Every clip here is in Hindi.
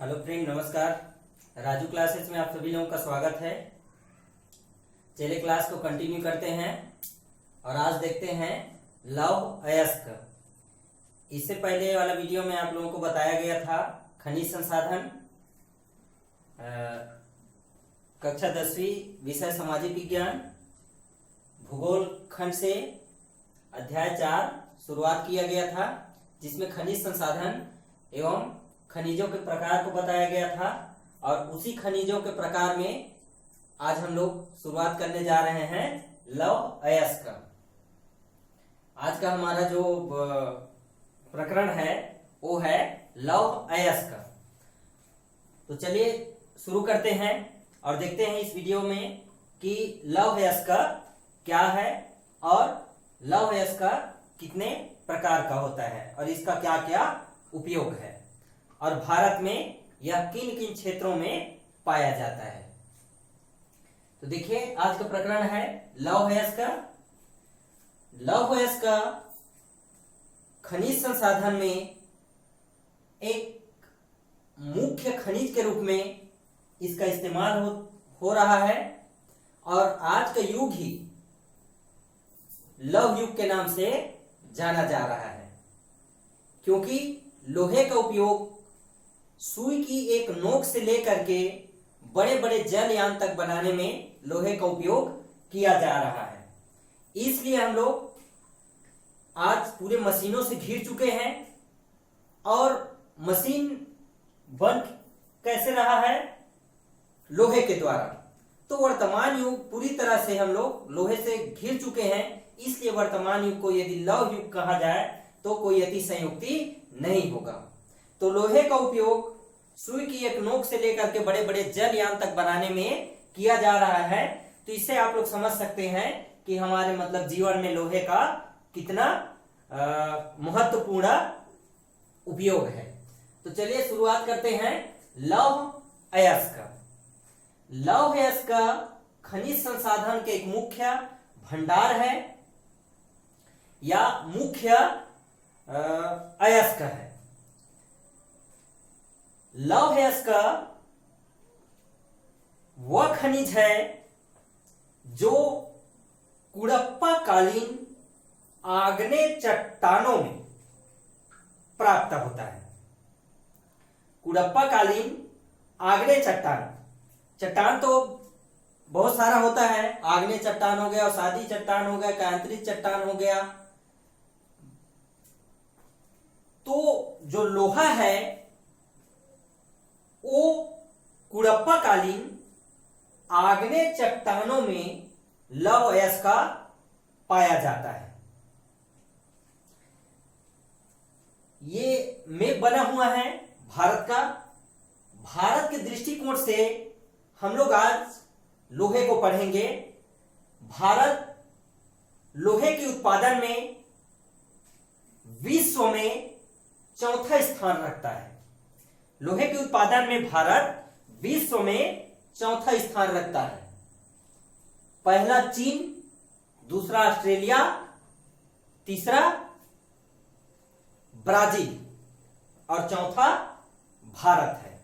हेलो फ्रेंड, नमस्कार। राजू क्लासेस में आप सभी लोगों का स्वागत है। चलिए क्लास को कंटिन्यू करते हैं और आज देखते हैं लौह अयस्क। इससे पहले वाला वीडियो में आप लोगों को बताया गया था खनिज संसाधन, कक्षा 10वीं, विषय सामाजिक विज्ञान, भूगोल खंड से अध्याय 4 शुरुआत किया गया था, जिसमें खनिज संसाधन एवं खनिजों के प्रकार को बताया गया था। और उसी खनिजों के प्रकार में आज हम लोग शुरुआत करने जा रहे हैं लौह अयस्क। आज का हमारा जो प्रकरण है वो है लौह अयस्क। तो चलिए शुरू करते हैं और देखते हैं इस वीडियो में कि लौह अयस्क क्या है और लौह अयस्क कितने प्रकार का होता है और इसका क्या क्या उपयोग है और भारत में यह किन किन क्षेत्रों में पाया जाता है। तो देखिए आज का प्रकरण है लौह अयस्क। लौह अयस्क खनिज संसाधन में एक मुख्य खनिज के रूप में इसका इस्तेमाल हो रहा है और आज का युग ही लौह युग के नाम से जाना जा रहा है, क्योंकि लोहे का उपयोग सुई की एक नोक से लेकर के बड़े बड़े जलयान तक बनाने में लोहे का उपयोग किया जा रहा है। इसलिए हम लोग आज पूरे मशीनों से घिर चुके हैं और मशीन बन कैसे रहा है? लोहे के द्वारा। तो वर्तमान युग पूरी तरह से हम लोग लोहे से घिर चुके हैं, इसलिए वर्तमान युग को यदि लौह युग कहा जाए तो कोई अतिशयोक्ति नहीं होगा। तो लोहे का उपयोग सुई की एक नोक से लेकर के बड़े बड़े जलयान तक बनाने में किया जा रहा है। तो इससे आप लोग समझ सकते हैं कि हमारे मतलब जीवन में लोहे का कितना महत्वपूर्ण उपयोग है। तो चलिए शुरुआत करते हैं लौह अयस्क। लौह अयस्क खनिज संसाधन के एक मुख्य भंडार है या मुख्य अयस्क है। लौह अयस्क वह खनिज है जो कुड़प्पा कालीन आग्नेय चट्टानों में प्राप्त होता है। कुड़प्पा कालीन आग्नेय चट्टान तो बहुत सारा होता है। आग्नेय चट्टान हो गया, अवसादी चट्टान हो गया, कायांतरित चट्टान हो गया। तो जो लोहा है वो कुड़प्पा कालीन आग्नेय चट्टानों में लौह अयस्क पाया जाता है। ये मैप बना हुआ है भारत का। भारत के दृष्टिकोण से हम लोग आज लोहे को पढ़ेंगे। भारत लोहे के उत्पादन में विश्व में चौथा स्थान रखता है। लोहे के उत्पादन में भारत विश्व में चौथा स्थान रखता है। पहला चीन, दूसरा ऑस्ट्रेलिया, तीसरा ब्राजील और चौथा भारत है।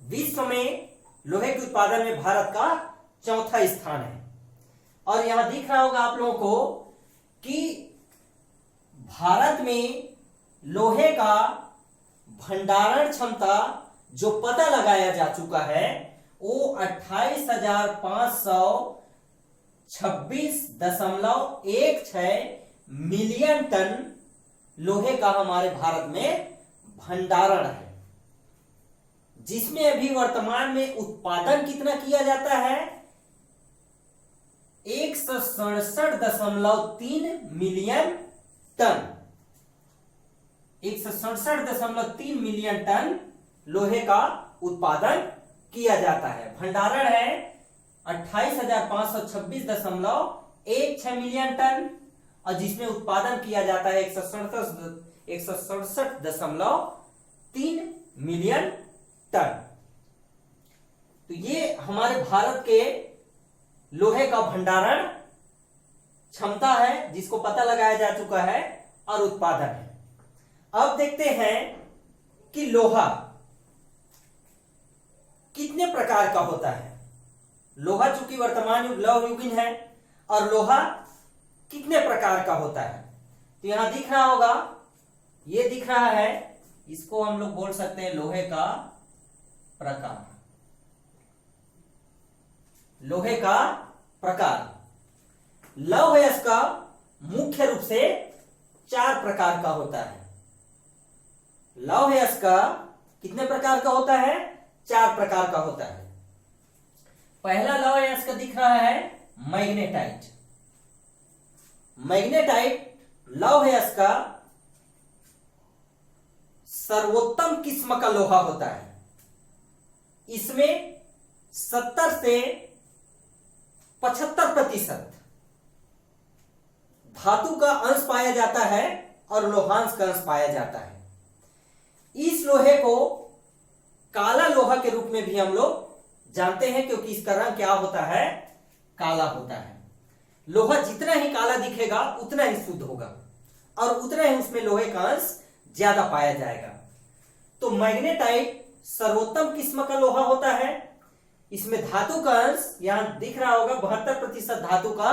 विश्व में लोहे के उत्पादन में भारत का चौथा स्थान है। और यहां दिख रहा होगा आप लोगों को कि भारत में लोहे का भंडारण क्षमता जो पता लगाया जा चुका है वो 28,426.16 मिलियन टन लोहे का हमारे भारत में भंडारण है, जिसमें अभी वर्तमान में उत्पादन कितना किया जाता है? 167.3 मिलियन टन। 167.3 मिलियन टन लोहे का उत्पादन किया जाता है। भंडारण है 28,526.16 मिलियन टन और जिसमें उत्पादन किया जाता है 167.3 मिलियन टन। तो ये हमारे भारत के लोहे का भंडारण क्षमता है, जिसको पता लगाया जा चुका है और उत्पादन है। अब देखते हैं कि लोहा कितने प्रकार का होता है? लोहा चूंकि वर्तमान युग लौह युगीन है, और लोहा कितने प्रकार का होता है? तो यहां दिख रहा होगा, ये दिख रहा है, इसको हम लोग बोल सकते हैं लोहे का प्रकार। लोहे का प्रकार। लौह अयस्क का मुख्य रूप से 4 प्रकार का होता है। लौह अयस्क का कितने प्रकार का होता है? 4 प्रकार का होता है। पहला लौह अयस्क दिख रहा है मैग्नेटाइट। मैग्नेटाइट लौह अयस्क का सर्वोत्तम किस्म का लोहा होता है। इसमें 70 से 75% धातु का अंश पाया जाता है और लोहांश का अंश पाया जाता है। इस लोहे को काला लोहा के रूप में भी हम लोग जानते हैं, क्योंकि इसका रंग क्या होता है? काला होता है। लोहा जितना ही काला दिखेगा उतना ही शुद्ध होगा, और उतना ही उसमें लोहे का अंश ज्यादा पाया जाएगा। तो मैग्नेटाइट सर्वोत्तम किस्म का लोहा होता है। इसमें धातु का अंश यहां दिख रहा होगा 72% धातु का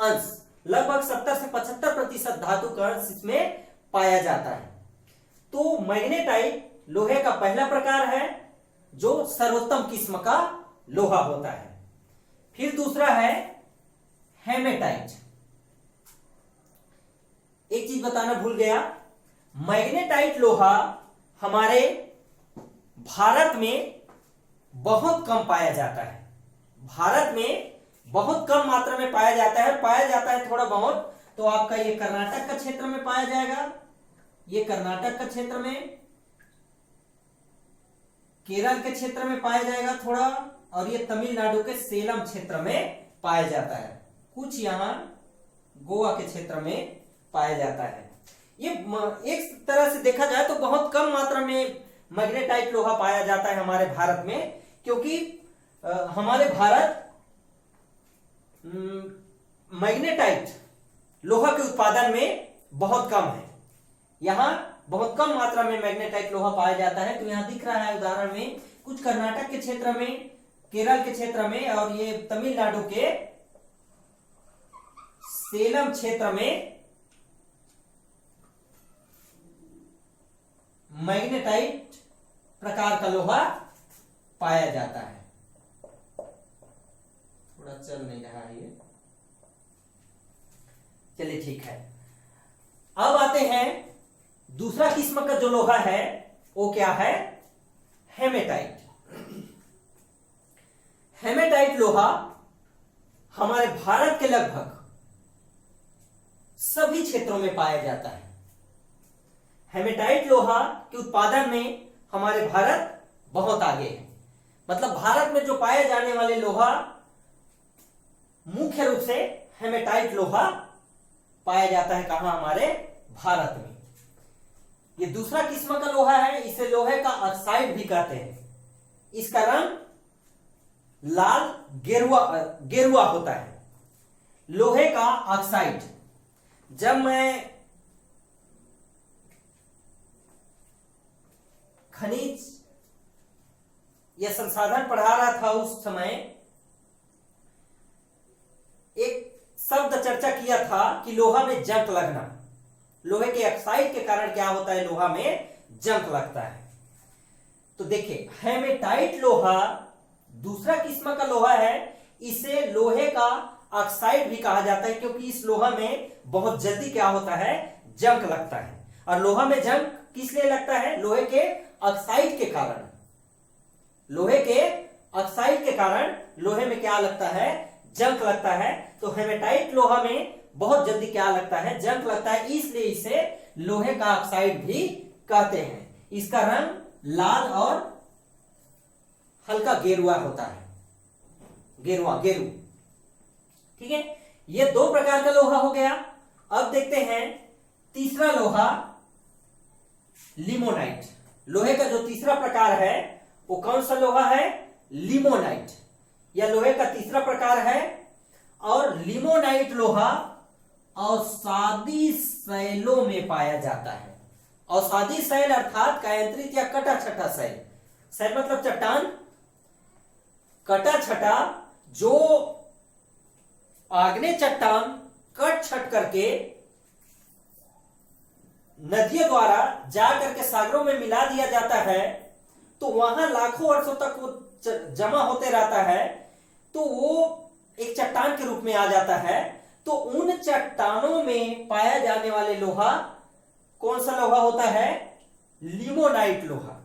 अंश, लगभग 70 से 75% धातु का अंश इसमें पाया जाता है। तो मैग्नेटाइट लोहे का पहला प्रकार है जो सर्वोत्तम किस्म का लोहा होता है। फिर दूसरा है हेमेटाइट। एक चीज बताना भूल गया, मैग्नेटाइट लोहा हमारे भारत में बहुत कम पाया जाता है। भारत में बहुत कम मात्रा में पाया जाता है। पाया जाता है थोड़ा बहुत, तो आपका ये कर्नाटक का क्षेत्र में पाया जाएगा, ये कर्नाटक का क्षेत्र में, केरल के क्षेत्र में पाया जाएगा थोड़ा, और ये तमिलनाडु के सेलम क्षेत्र में पाया जाता है। कुछ यहां गोवा के क्षेत्र में पाया जाता है। ये एक तरह से देखा जाए तो बहुत कम मात्रा में मैग्नेटाइट लोहा पाया जाता है हमारे भारत में, क्योंकि हमारे भारत मैग्नेटाइट लोहा के उत्पादन में बहुत कम है। यहां बहुत कम मात्रा में मैग्नेटाइट लोहा पाया जाता है। तो यहां दिख रहा है उदाहरण में, कुछ कर्नाटक के क्षेत्र में, केरल के क्षेत्र में, और ये तमिलनाडु के सेलम क्षेत्र में मैग्नेटाइट प्रकार का लोहा पाया जाता है। थोड़ा चल नहीं रहा है ये, चलिए ठीक है। अब आते हैं दूसरा किस्म का जो लोहा है वो क्या है? हेमेटाइट। हेमेटाइट लोहा हमारे भारत के लगभग सभी क्षेत्रों में पाया जाता है। हेमेटाइट लोहा के उत्पादन में हमारे भारत बहुत आगे है। मतलब भारत में जो पाए जाने वाले लोहा मुख्य रूप से हेमेटाइट लोहा पाया जाता है। कहां? हमारे भारत में। ये दूसरा किस्म का लोहा है, इसे लोहे का ऑक्साइड भी कहते हैं। इसका रंग लाल गेरुआ होता है। लोहे का ऑक्साइड, जब मैं खनिज या संसाधन पढ़ा रहा था उस समय एक शब्द चर्चा किया था कि लोहा में जंग लगना। लोहे के ऑक्साइड के कारण क्या होता है? लोहा में जंग लगता है। तो देखिए, हेमेटाइट लोहा दूसरा किस्म का लोहा है। इसे लोहे का ऑक्साइड भी कहा जाता है, क्योंकि इस लोहा में बहुत जल्दी क्या होता है? जंग लगता है। और लोहा में जंग किस लिए लगता है? लोहे के ऑक्साइड के कारण। लोहे के ऑक्साइड के कारण लोहे में क्या लगता है? जंग लगता है। तो हेमेटाइट लोहा में बहुत जल्दी क्या लगता है? जंग लगता है, इसलिए इसे लोहे का ऑक्साइड भी कहते हैं। इसका रंग लाल और हल्का गेरुआ होता है। गेरू, ठीक है। ये 2 प्रकार का लोहा हो गया। अब देखते हैं तीसरा लोहा, लिमोनाइट। लोहे का जो तीसरा प्रकार है वो कौन सा लोहा है? लिमोनाइट। यह लोहे का तीसरा प्रकार है। और लिमोनाइट लोहा औषधि शैलों में पाया जाता है। औषधि शैल अर्थात कायांतरित या कटा छटा शैल। शैल मतलब चट्टान, कटा छटा जो आग्नेय चट्टान कट छट करके नदियों द्वारा जा करके सागरों में मिला दिया जाता है, तो वहां लाखों वर्षों तक वो जमा होते रहता है, तो वो एक चट्टान के रूप में आ जाता है। तो उन चट्टानों में पाया जाने वाले लोहा कौन सा लोहा होता है? लिमोनाइट लोहा।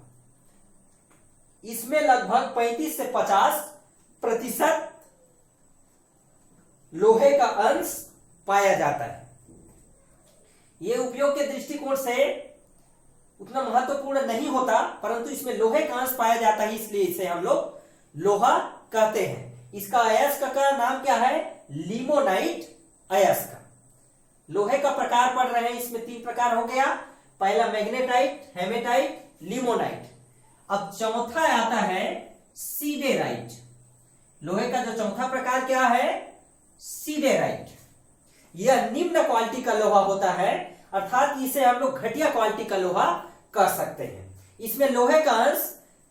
इसमें लगभग 35 से 50% लोहे का अंश पाया जाता है। यह उपयोग के दृष्टिकोण से उतना महत्वपूर्ण नहीं होता, परंतु इसमें लोहे का अंश पाया जाता है, इसलिए इसे हम लोग लोहा कहते हैं। इसका अयस्क का नाम क्या है? लिमोनाइट अयस्क। लोहे का प्रकार पढ़ रहे हैं, इसमें 3 प्रकार हो गया। पहला मैग्नेटाइट, हेमेटाइट, लिमोनाइट। अब चौथा आता है सीडेराइट। लोहे का जो चौथा प्रकार क्या है? सीडेराइट। यह निम्न क्वालिटी का लोहा होता है, अर्थात इसे हम लोग घटिया क्वालिटी का लोहा कह सकते हैं। इसमें लोहे का अंश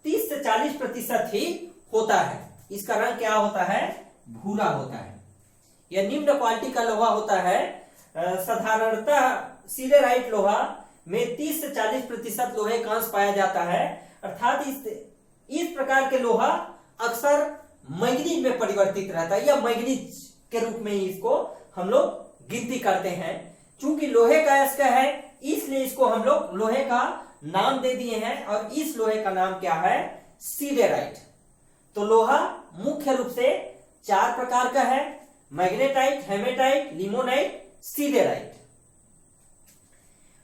30 से 40% ही होता है। इसका रंग क्या होता है? भूरा होता है। यह निम्न क्वालिटी का लोहा होता है। साधारणतः सीडेराइट लोहा में 30 से 40% लोहे का अंश पाया जाता है, अर्थात इस प्रकार के लोहा अक्सर मैग्नीज में परिवर्तित रहता है, या मैग्नीज के रूप में इसको हम लोग गिनती करते हैं। चूंकि लोहे का अयस्क है, इसलिए इसको हम लोग लोहे का नाम दे दिए हैं, और इस लोहे का नाम क्या है? सीडेराइट। तो लोहा मुख्य रूप से 4 प्रकार का है: magnetite, hematite, limonite, siderite.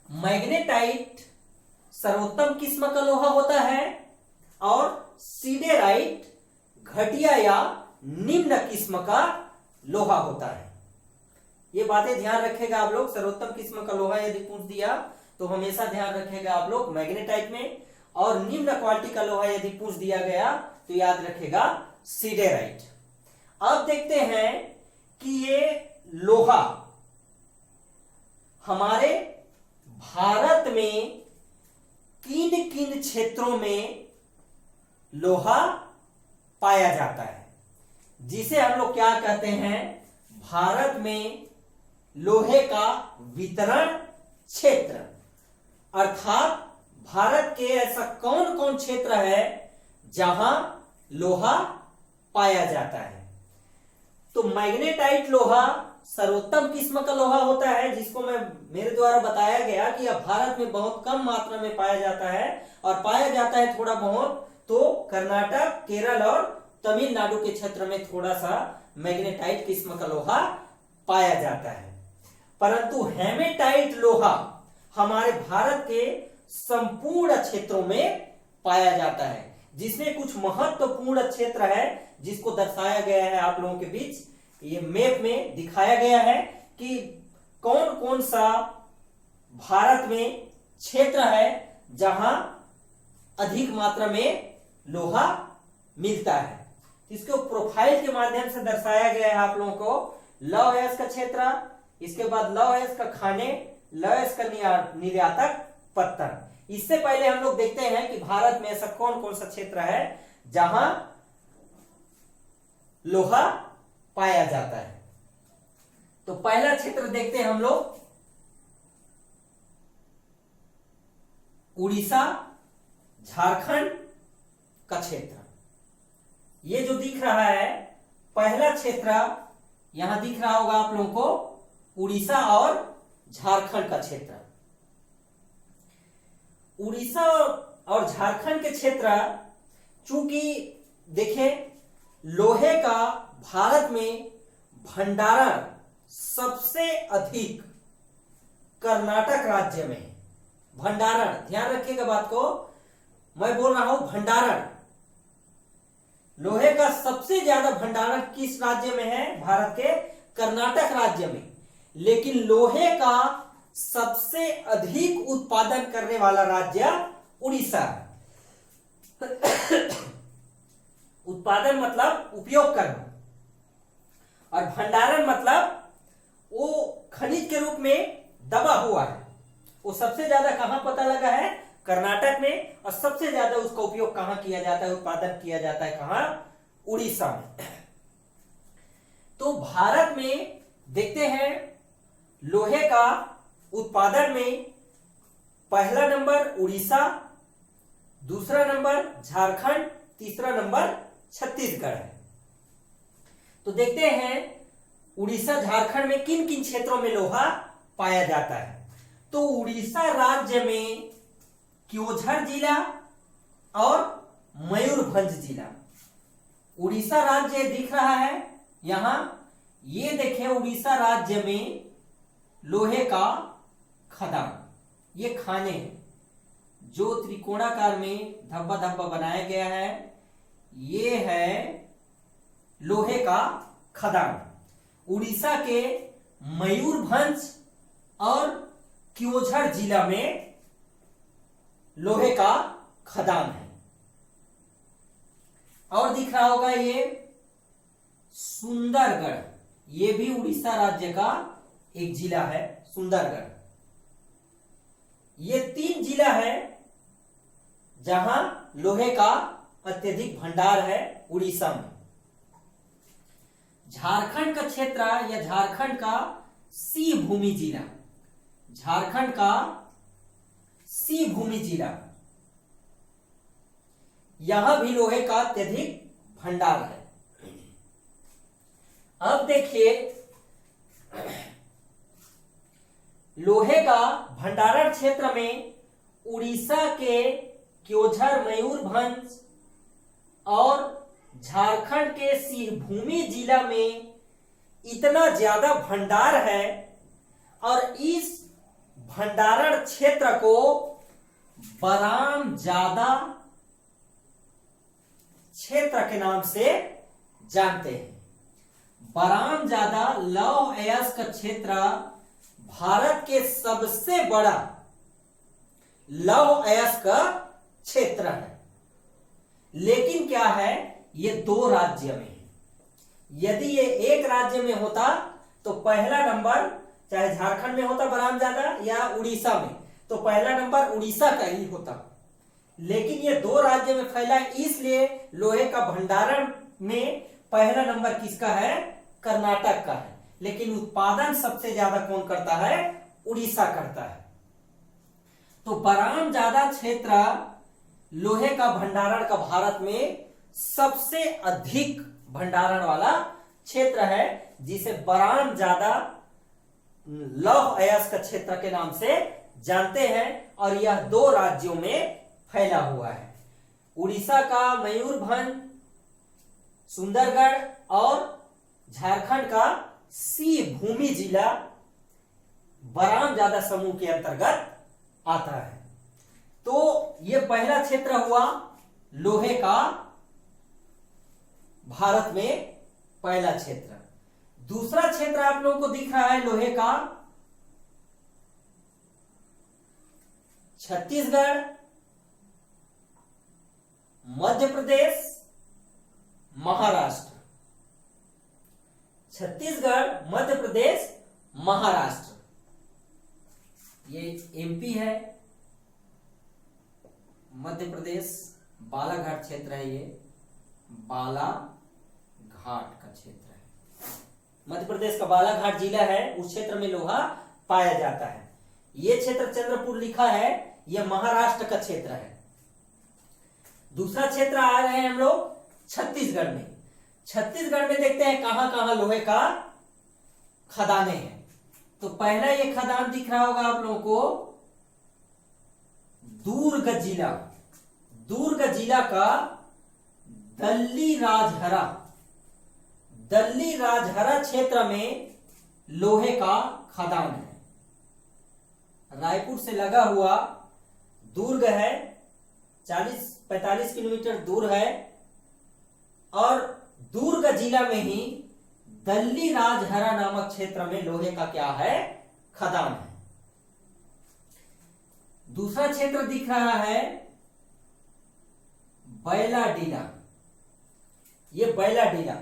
Magnetite सर्वोत्तम किस्म का लोहा होता है, और सीडेराइट घटिया या निम्न किस्म का लोहा होता है। ये बातें ध्यान रखेगा आप लोग। सर्वोत्तम किस्म का लोहा यदि पूछ दिया तो हमेशा ध्यान रखेगा आप लोग मैग्नेटाइट में, और निम्न क्वालिटी का लोहा यदि पूछ दिया गया तो याद रखेगा सीडेराइट। अब देखते हैं कि ये लोहा हमारे भारत में किन किन क्षेत्रों में लोहा पाया जाता है, जिसे हम लोग क्या कहते हैं? भारत में लोहे का वितरण क्षेत्र। अर्थात भारत के ऐसा कौन कौन क्षेत्र है जहां लोहा पाया जाता है। तो मैग्नेटाइट लोहा सर्वोत्तम किस्म का लोहा होता है, जिसको मेरे द्वारा बताया गया कि यह भारत में बहुत कम मात्रा में पाया जाता है, और पाया जाता है थोड़ा बहुत तो कर्नाटक, केरल और तमिलनाडु के क्षेत्र में थोड़ा सा मैग्नेटाइट किस्म का लोहा पाया जाता है। परंतु हेमेटाइट लोहा हमारे भारत के संपूर्ण क्षेत्रों में पाया जाता है, जिसमें कुछ महत्वपूर्ण क्षेत्र है जिसको दर्शाया गया है आप लोगों के बीच। ये मैप में दिखाया गया है कि कौन कौन सा भारत में क्षेत्र है जहां अधिक मात्रा में लोहा मिलता है। इसको प्रोफाइल के माध्यम से दर्शाया गया है आप लोगों को। लौह अयस्क का क्षेत्र, इसके बाद लौह अयस्क का खाने, लौह अयस्क का निर्यातक पत्थर। इससे पहले हम लोग देखते हैं कि भारत में ऐसा कौन कौन सा क्षेत्र है जहां लोहा पाया जाता है। तो पहला क्षेत्र देखते हैं हम लोग, उड़ीसा झारखंड का क्षेत्र। ये जो दिख रहा है पहला क्षेत्र, यहां दिख रहा होगा आप लोगों को, उड़ीसा और झारखंड का क्षेत्र। उड़ीसा और झारखंड के क्षेत्र, चूंकि देखें लोहे का भारत में भंडारण सबसे अधिक कर्नाटक राज्य में। भंडारण, ध्यान रखिएगा बात को, मैं बोल रहा हूं भंडारण। लोहे का सबसे ज्यादा भंडारण किस राज्य में है? भारत के कर्नाटक राज्य में। लेकिन लोहे का सबसे अधिक उत्पादन करने वाला राज्य उड़ीसा है। उत्पादन मतलब उपयोग करना, और भंडारण मतलब वो खनिज के रूप में दबा हुआ है। वो सबसे ज्यादा कहां पता लगा है? कर्नाटक में। और सबसे ज्यादा उसका उपयोग कहां किया जाता है, उत्पादन किया जाता है कहां? उड़ीसा में। तो भारत में देखते हैं लोहे का उत्पादन में पहला नंबर उड़ीसा, दूसरा नंबर झारखंड, तीसरा नंबर छत्तीसगढ़ है। तो देखते हैं उड़ीसा झारखंड में किन किन क्षेत्रों में लोहा पाया जाता है। तो उड़ीसा राज्य में क्योंझर जिला और मयूरभंज जिला, उड़ीसा राज्य दिख रहा है यहां, ये देखें उड़ीसा राज्य में लोहे का खदान, ये खाने हैं जो त्रिकोणाकार में धब्बा धब्बा बनाया गया है, ये है लोहे का खदान। उड़ीसा के मयूरभंज और क्योंझर जिला में लोहे का खदान है। और दिख रहा होगा ये सुंदरगढ़, ये भी उड़ीसा राज्य का एक जिला है सुंदरगढ़। ये 3 जिला है जहां लोहे का अत्यधिक भंडार है उड़ीसा में। झारखंड का क्षेत्र या झारखंड का सी भूमि जिला, झारखंड का सी भूमि जिला, यहां भी लोहे का अत्यधिक भंडार है। अब देखिए लोहे का भंडारण क्षेत्र में उड़ीसा के क्योंझर, मयूरभंज और झारखंड के सिंहभूमि जिला में इतना ज्यादा भंडार है और इस भंडारण क्षेत्र को बरामजादा क्षेत्र के नाम से जानते हैं। बरामजादा लौह अयस्क क्षेत्र भारत के सबसे बड़ा लौह अयस्क क्षेत्र है, लेकिन क्या है ये 2 राज्य में है। यदि ये एक राज्य में होता तो पहला नंबर चाहे झारखंड में होता बरामजादा या उड़ीसा में, तो पहला नंबर उड़ीसा का ही होता, लेकिन ये 2 राज्य में फैला है, इसलिए लोहे का भंडारण में पहला नंबर किसका है, कर्नाटक का है। लेकिन उत्पादन सबसे ज्यादा कौन करता है, उड़ीसा करता है। तो बरामजादा क्षेत्र लोहे का भंडारण का भारत में सबसे अधिक भंडारण वाला क्षेत्र है, जिसे बरामजादा लौह अयस्क क्षेत्र के नाम से जानते हैं। और यह 2 राज्यों में फैला हुआ है, उड़ीसा का मयूरभंज, सुंदरगढ़ और झारखंड का सी भूमि जिला बरामजादा समूह के अंतर्गत आता है। तो यह पहला क्षेत्र हुआ लोहे का भारत में पहला क्षेत्र। दूसरा क्षेत्र आप लोगों को दिख रहा है लोहे का छत्तीसगढ़, मध्य प्रदेश, महाराष्ट्र। छत्तीसगढ़, मध्य प्रदेश, महाराष्ट्र, ये एमपी है। मध्य प्रदेश बालाघाट क्षेत्र है, ये बालाघाट का क्षेत्र है। मध्य प्रदेश का बालाघाट जिला है, उस क्षेत्र में लोहा पाया जाता है। ये क्षेत्र चंद्रपुर लिखा है, यह महाराष्ट्र का क्षेत्र है। दूसरा क्षेत्र आ रहे हैं हम लोग छत्तीसगढ़ में। छत्तीसगढ़ में देखते हैं कहां कहां लोहे का खदाने हैं। तो पहला ये खदान दिख रहा होगा आप लोगों को, दुर्ग जिला, दुर्ग जिला का दल्ली राजहरा, दल्ली राजहरा क्षेत्र में लोहे का खदान है। रायपुर से लगा हुआ दुर्ग है, 40-45 किलोमीटर दूर है, और दुर्ग जिला में ही दल्ली राजहरा नामक क्षेत्र में लोहे का क्या है, खदान है। दूसरा क्षेत्र दिख रहा है बैलाडीला, ये बैलाडीला,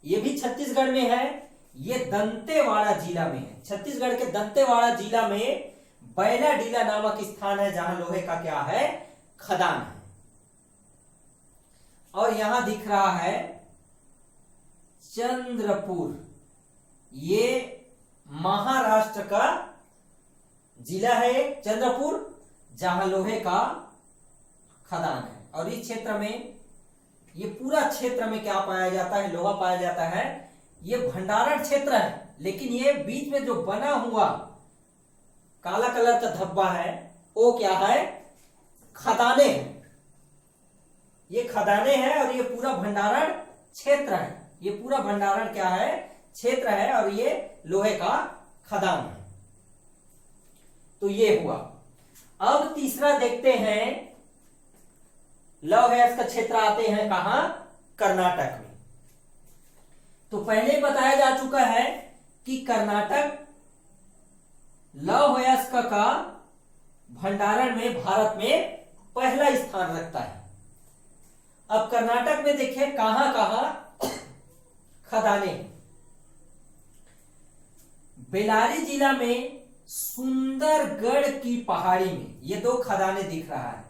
ये भी छत्तीसगढ़ में है, ये दंतेवाड़ा जिला में है। छत्तीसगढ़ के दंतेवाड़ा जिला में बैलाडीला नामक स्थान है जहां लोहे का क्या है, खदान है। और यहां दिख रहा है चंद्रपुर। ये महाराष्ट्र का जिला है चंद्रपुर, जहां लोहे का खदान है। और इस क्षेत्र में, ये पूरा क्षेत्र में क्या पाया जाता है? लोहा पाया जाता है। ये भंडारण क्षेत्र है, लेकिन ये बीच में जो बना हुआ काला कलर का धब्बा है वो क्या है? खदाने हैं। ये खदाने हैं और ये पूरा भंडारण क्षेत्र है। ये पूरा भंडारण क्या है? क्षेत्र है, और ये लोहे का खदान है। तो ये हुआ। अब तीसरा देखते हैं, लौह अयस्क का क्षेत्र आते हैं कहां? कर्नाटक में। तो पहले ही बताया जा चुका है कि कर्नाटक लौह अयस्क का भंडारण में भारत में पहला स्थान रखता है। अब कर्नाटक में देखिए कहां कहां खदाने। बेलारी जिला में सुंदरगढ़ की पहाड़ी में ये दो खदाने दिख रहा है।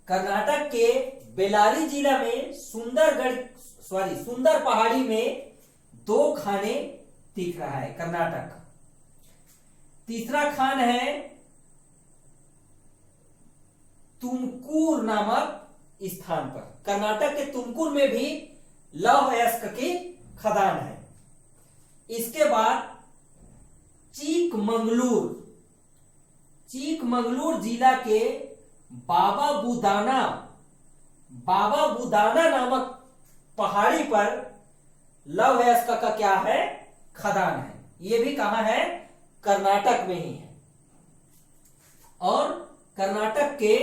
कर्नाटक के बेलारी जिला में सुंदर पहाड़ी में दो खाने दिख रहा है कर्नाटक का। तीसरा खान है तुमकुर नामक स्थान पर। कर्नाटक के तुमकुर में भी लौह अयस्क की खदान है। इसके बाद चीकमंगलूर जिला के बाबा बुदाना नामक पहाड़ी पर लौह अयस्क का क्या है? खदान है। ये भी कहां है? कर्नाटक में ही है। और कर्नाटक के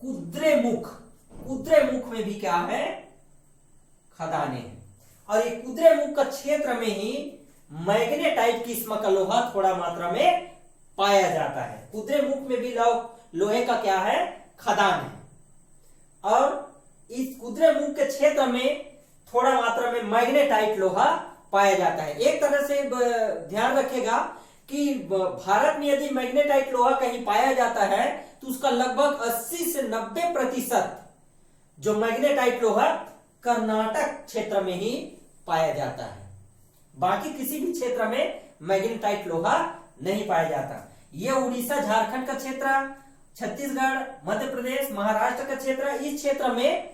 कुद्रेमुख में भी क्या है? खदाने हैं। और ये कुद्रेमुख का क्षेत्र में ही मैग्नेटाइट किस्म का लोहा थोड़ा मात्रा में पाया जाता है। कुद्रेमुख में भी लोहे का क्या है? खदान है। और इस कुद्रेमुख के क्षेत्र में थोड़ा मात्रा में मैग्नेटाइट लोहा पाया जाता है। एक तरह से ध्यान रखेगा कि भारत में यदि मैग्नेटाइट लोहा कहीं पाया जाता है तो उसका लगभग 80 से 90% जो मैग्नेटाइट लोहा कर्नाटक क्षेत्र में ही पाया जाता है। बाकी किसी भी क्षेत्र में मैग्नेटाइट लोहा नहीं पाया जाता। यह उड़ीसा, झारखंड का क्षेत्र, छत्तीसगढ़, मध्य प्रदेश, महाराष्ट्र का क्षेत्र, इस क्षेत्र में